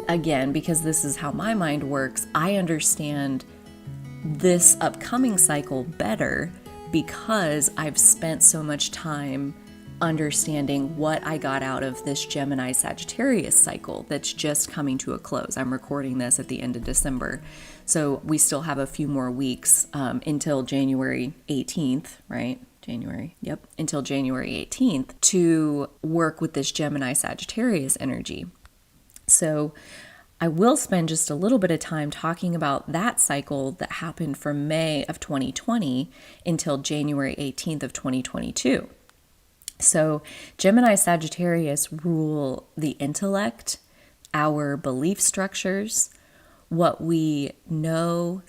again, because this is how my mind works, I understand this upcoming cycle better because I've spent so much time understanding what I got out of this Gemini Sagittarius cycle that's just coming to a close. I'm recording this at the end of December, so we still have a few more weeks until January 18th, right? Until January 18th to work with this Gemini Sagittarius energy. So I will spend just a little bit of time talking about that cycle that happened from May of 2020 until January 18th of 2022. So Gemini Sagittarius rule the intellect, our belief structures, what we know/believe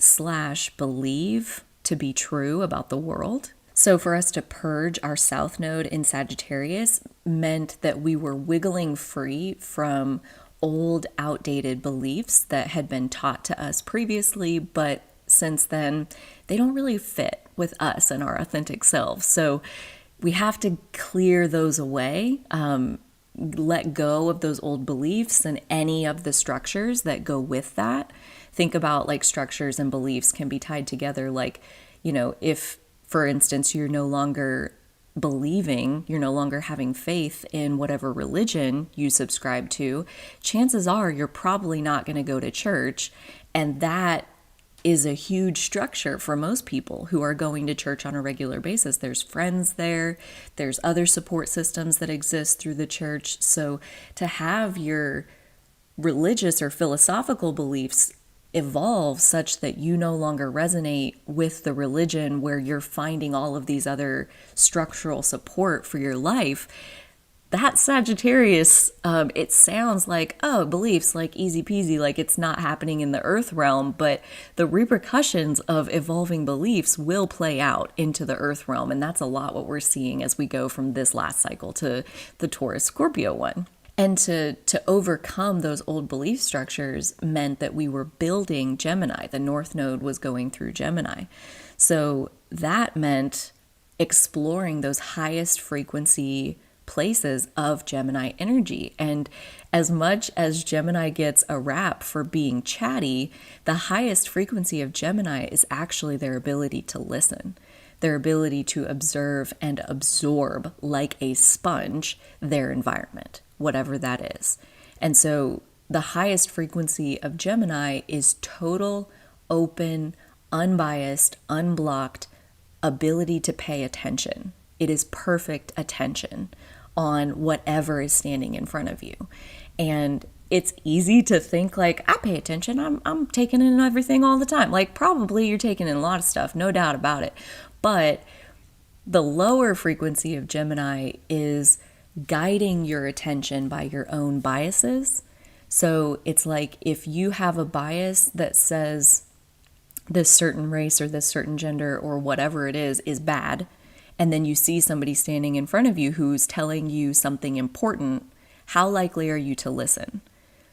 to be true about the world. So for us to purge our South Node in Sagittarius meant that we were wiggling free from old, outdated beliefs that had been taught to us previously, but since then, they don't really fit with us and our authentic selves. So we have to clear those away, let go of those old beliefs and any of the structures that go with that. Think about like structures and beliefs can be tied together. Like, if, for instance, you're no longer believing, you're no longer having faith in whatever religion you subscribe to, chances are you're probably not going to go to church. And that is a huge structure for most people who are going to church on a regular basis. There's friends there, there's other support systems that exist through the church. So to have your religious or philosophical beliefs evolve such that you no longer resonate with the religion where you're finding all of these other structural support for your life, that Sagittarius, it sounds like, oh, beliefs, like easy peasy, like it's not happening in the earth realm, but the repercussions of evolving beliefs will play out into the earth realm. And that's a lot what we're seeing as we go from this last cycle to the Taurus Scorpio one. And to overcome those old belief structures meant that we were building Gemini. The North Node was going through Gemini. So that meant exploring those highest frequency places of Gemini energy. And as much as Gemini gets a rap for being chatty, the highest frequency of Gemini is actually their ability to listen, their ability to observe and absorb like a sponge their environment, whatever that is. And so the highest frequency of Gemini is total, open, unbiased, unblocked ability to pay attention. It is perfect attention on whatever is standing in front of you. And it's easy to think like, I pay attention, I'm taking in everything all the time. Like probably you're taking in a lot of stuff, no doubt about it. But the lower frequency of Gemini is guiding your attention by your own biases. So it's like if you have a bias that says this certain race or this certain gender or whatever it is bad, and then you see somebody standing in front of you who's telling you something important, how likely are you to listen?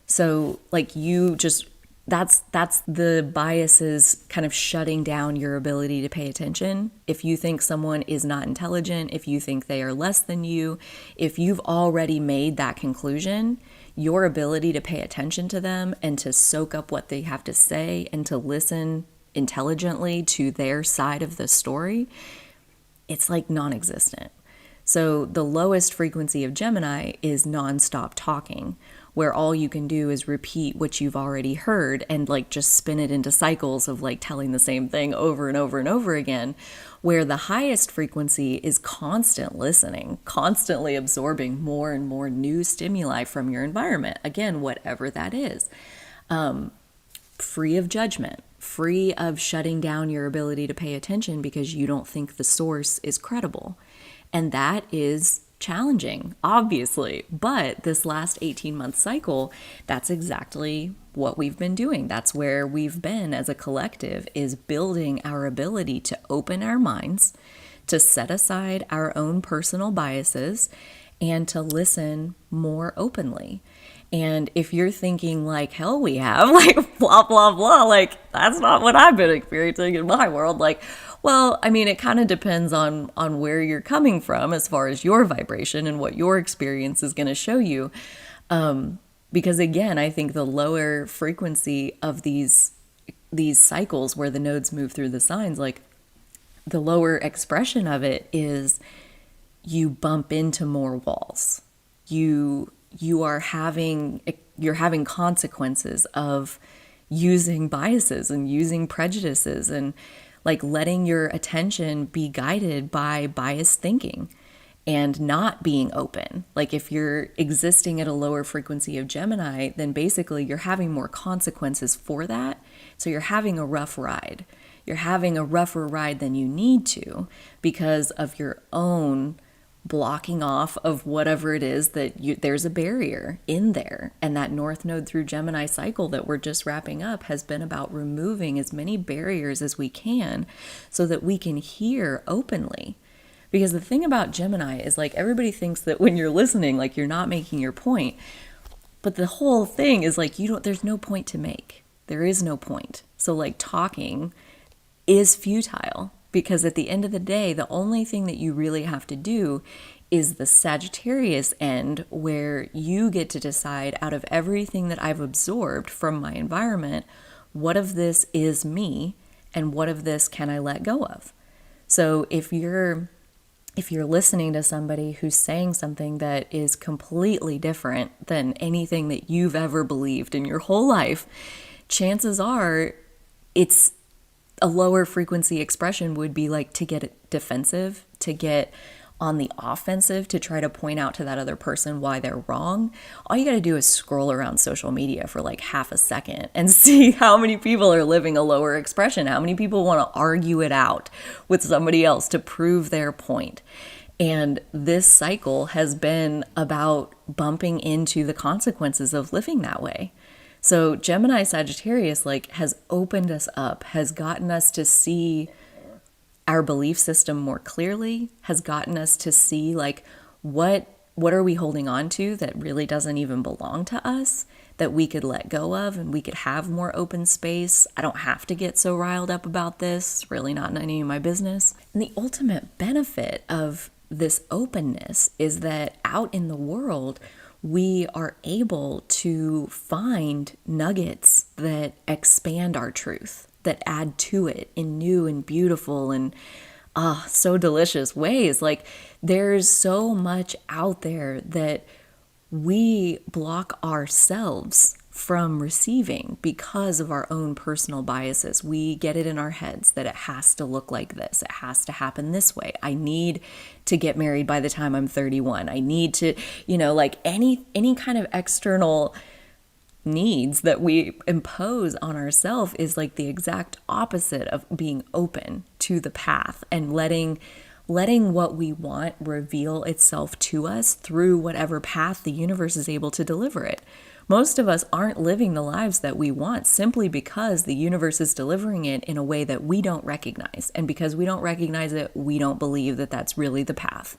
So like you just, that's the biases kind of shutting down your ability to pay attention. If you think someone is not intelligent, if you think they are less than you, if you've already made that conclusion, your ability to pay attention to them and to soak up what they have to say and to listen intelligently to their side of the story, it's like non-existent. So the lowest frequency of Gemini is nonstop talking, where all you can do is repeat what you've already heard and like just spin it into cycles of like telling the same thing over and over and over again, where the highest frequency is constant listening, constantly absorbing more and more new stimuli from your environment. Again, whatever that is. Free of judgment, free of shutting down your ability to pay attention because you don't think the source is credible. And that is challenging, obviously. But this last 18-month cycle, that's exactly what we've been doing. That's where we've been as a collective, is building our ability to open our minds, to set aside our own personal biases, and to listen more openly. And if you're thinking like, hell, we have, like, blah, blah, blah, like, that's not what I've been experiencing in my world. Like, well, I mean, it kind of depends on where you're coming from as far as your vibration and what your experience is going to show you. Because again, I think the lower frequency of these cycles where the nodes move through the signs, like the lower expression of it is you bump into more walls. You're having consequences of using biases and using prejudices and like letting your attention be guided by biased thinking and not being open. Like if you're existing at a lower frequency of Gemini, then basically you're having more consequences for that. So you're having a rough ride. You're having a rougher ride than you need to because of your own blocking off of whatever it is that there's a barrier in there. And that North Node through Gemini cycle that we're just wrapping up has been about removing as many barriers as we can so that we can hear openly. Because the thing about Gemini is like everybody thinks that when you're listening, like you're not making your point. But the whole thing is like there's no point to make. There is no point. So like talking is futile. Because at the end of the day, the only thing that you really have to do is the Sagittarius end, where you get to decide out of everything that I've absorbed from my environment, what of this is me and what of this can I let go of? So if you're listening to somebody who's saying something that is completely different than anything that you've ever believed in your whole life, chances are it's a lower frequency expression would be like to get defensive, to get on the offensive, to try to point out to that other person why they're wrong. All you got to do is scroll around social media for like half a second and see how many people are living a lower expression, how many people want to argue it out with somebody else to prove their point. And this cycle has been about bumping into the consequences of living that way. So Gemini Sagittarius like has opened us up, has gotten us to see our belief system more clearly, has gotten us to see like what are we holding on to that really doesn't even belong to us, that we could let go of and we could have more open space. I don't have to get so riled up about this, it's really not any of my business. And the ultimate benefit of this openness is that out in the world, we are able to find nuggets that expand our truth, that add to it in new and beautiful and so delicious ways. Like there's so much out there that we block ourselves from receiving because of our own personal biases. We get it in our heads that it has to look like this. It has to happen this way. I need to get married by the time I'm 31. I need to, like any kind of external needs that we impose on ourselves is like the exact opposite of being open to the path and letting what we want reveal itself to us through whatever path the universe is able to deliver it. Most of us aren't living the lives that we want simply because the universe is delivering it in a way that we don't recognize. And because we don't recognize it, we don't believe that that's really the path.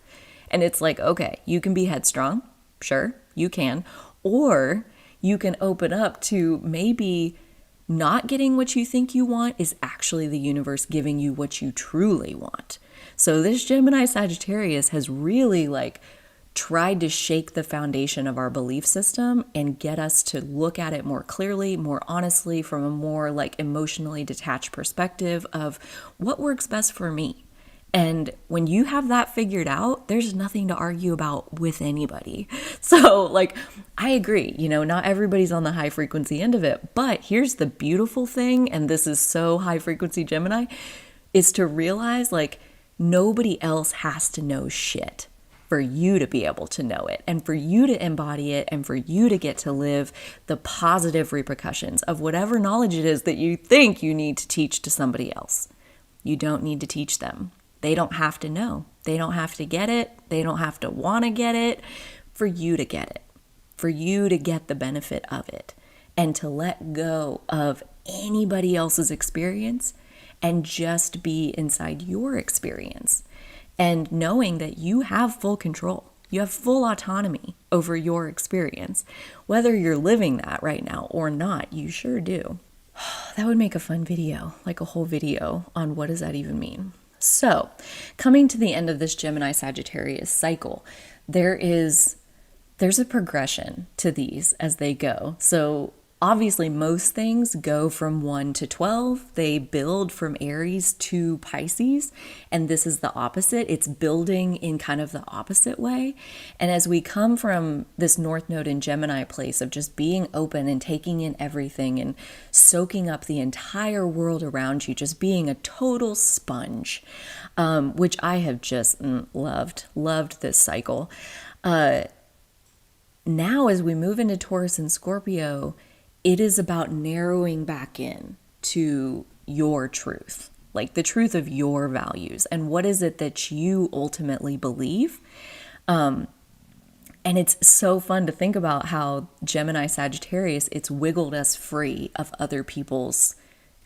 And it's like, okay, you can be headstrong. Sure, you can. Or you can open up to maybe not getting what you think you want is actually the universe giving you what you truly want. So this Gemini Sagittarius has really like tried to shake the foundation of our belief system and get us to look at it more clearly, more honestly, from a more like emotionally detached perspective of what works best for me. And when you have that figured out, there's nothing to argue about with anybody. So like, I agree, not everybody's on the high frequency end of it, but here's the beautiful thing, and this is so high frequency Gemini, is to realize like nobody else has to know shit for you to be able to know it and for you to embody it and for you to get to live the positive repercussions of whatever knowledge it is that you think you need to teach to somebody else. You don't need to teach them. They don't have to know. They don't have to get it. They don't have to want to get it for you to get it, for you to get the benefit of it and to let go of anybody else's experience and just be inside your experience. And knowing that you have full control, you have full autonomy over your experience. Whether you're living that right now or not, you sure do. That would make a fun video, like a whole video on what does that even mean. So, coming to the end of this Gemini Sagittarius cycle, there is there's a progression to these as they go. So obviously most things go from 1 to 12. They build from Aries to Pisces, and this is the opposite. It's building in kind of the opposite way. And as we come from this North Node in Gemini place of just being open and taking in everything and soaking up the entire world around you, just being a total sponge, which I have just loved this cycle. Now, as we move into Taurus and Scorpio, it is about narrowing back in to your truth, like the truth of your values and what is it that you ultimately believe. And it's so fun to think about how Gemini Sagittarius, it's wiggled us free of other people's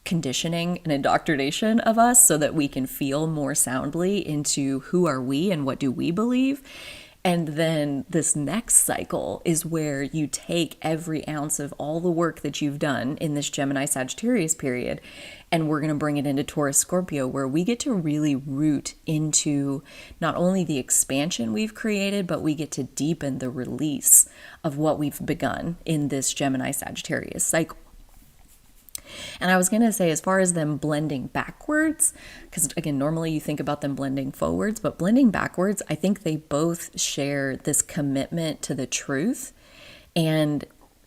conditioning and indoctrination of us so that we can feel more soundly into who are we and what do we believe. And then this next cycle is where you take every ounce of all the work that you've done in this Gemini Sagittarius period, and we're going to bring it into Taurus Scorpio, where we get to really root into not only the expansion we've created, but we get to deepen the release of what we've begun in this Gemini Sagittarius cycle. And I was going to say, as far as them blending backwards, because again, normally you think about them blending forwards, but blending backwards, I think they both share this commitment to the truth, and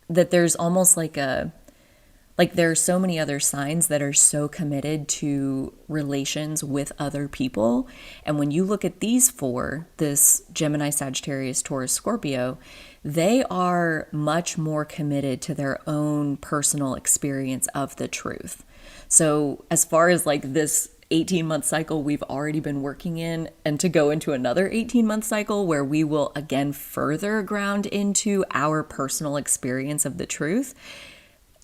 that there's almost like there are so many other signs that are so committed to relations with other people. And when you look at these four, this Gemini, Sagittarius, Taurus, Scorpio, they are much more committed to their own personal experience of the truth. So as far as like this 18-month cycle we've already been working in, and to go into another 18-month cycle where we will again further ground into our personal experience of the truth,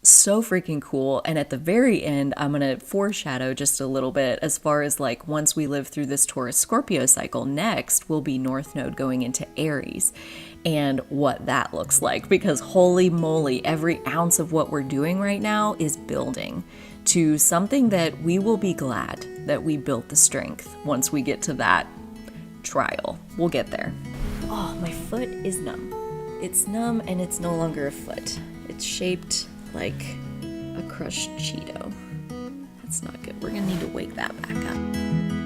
so freaking cool. And at the very end, I'm going to foreshadow just a little bit as far as like once we live through this Taurus Scorpio cycle, next will be North Node going into Aries and what that looks like, because holy moly, every ounce of what we're doing right now is building to something that we will be glad that we built the strength once we get to that trial. We'll get there. Oh, my foot is numb. It's numb and it's no longer a foot. It's shaped like a crushed Cheeto. That's not good. We're gonna need to wake that back up.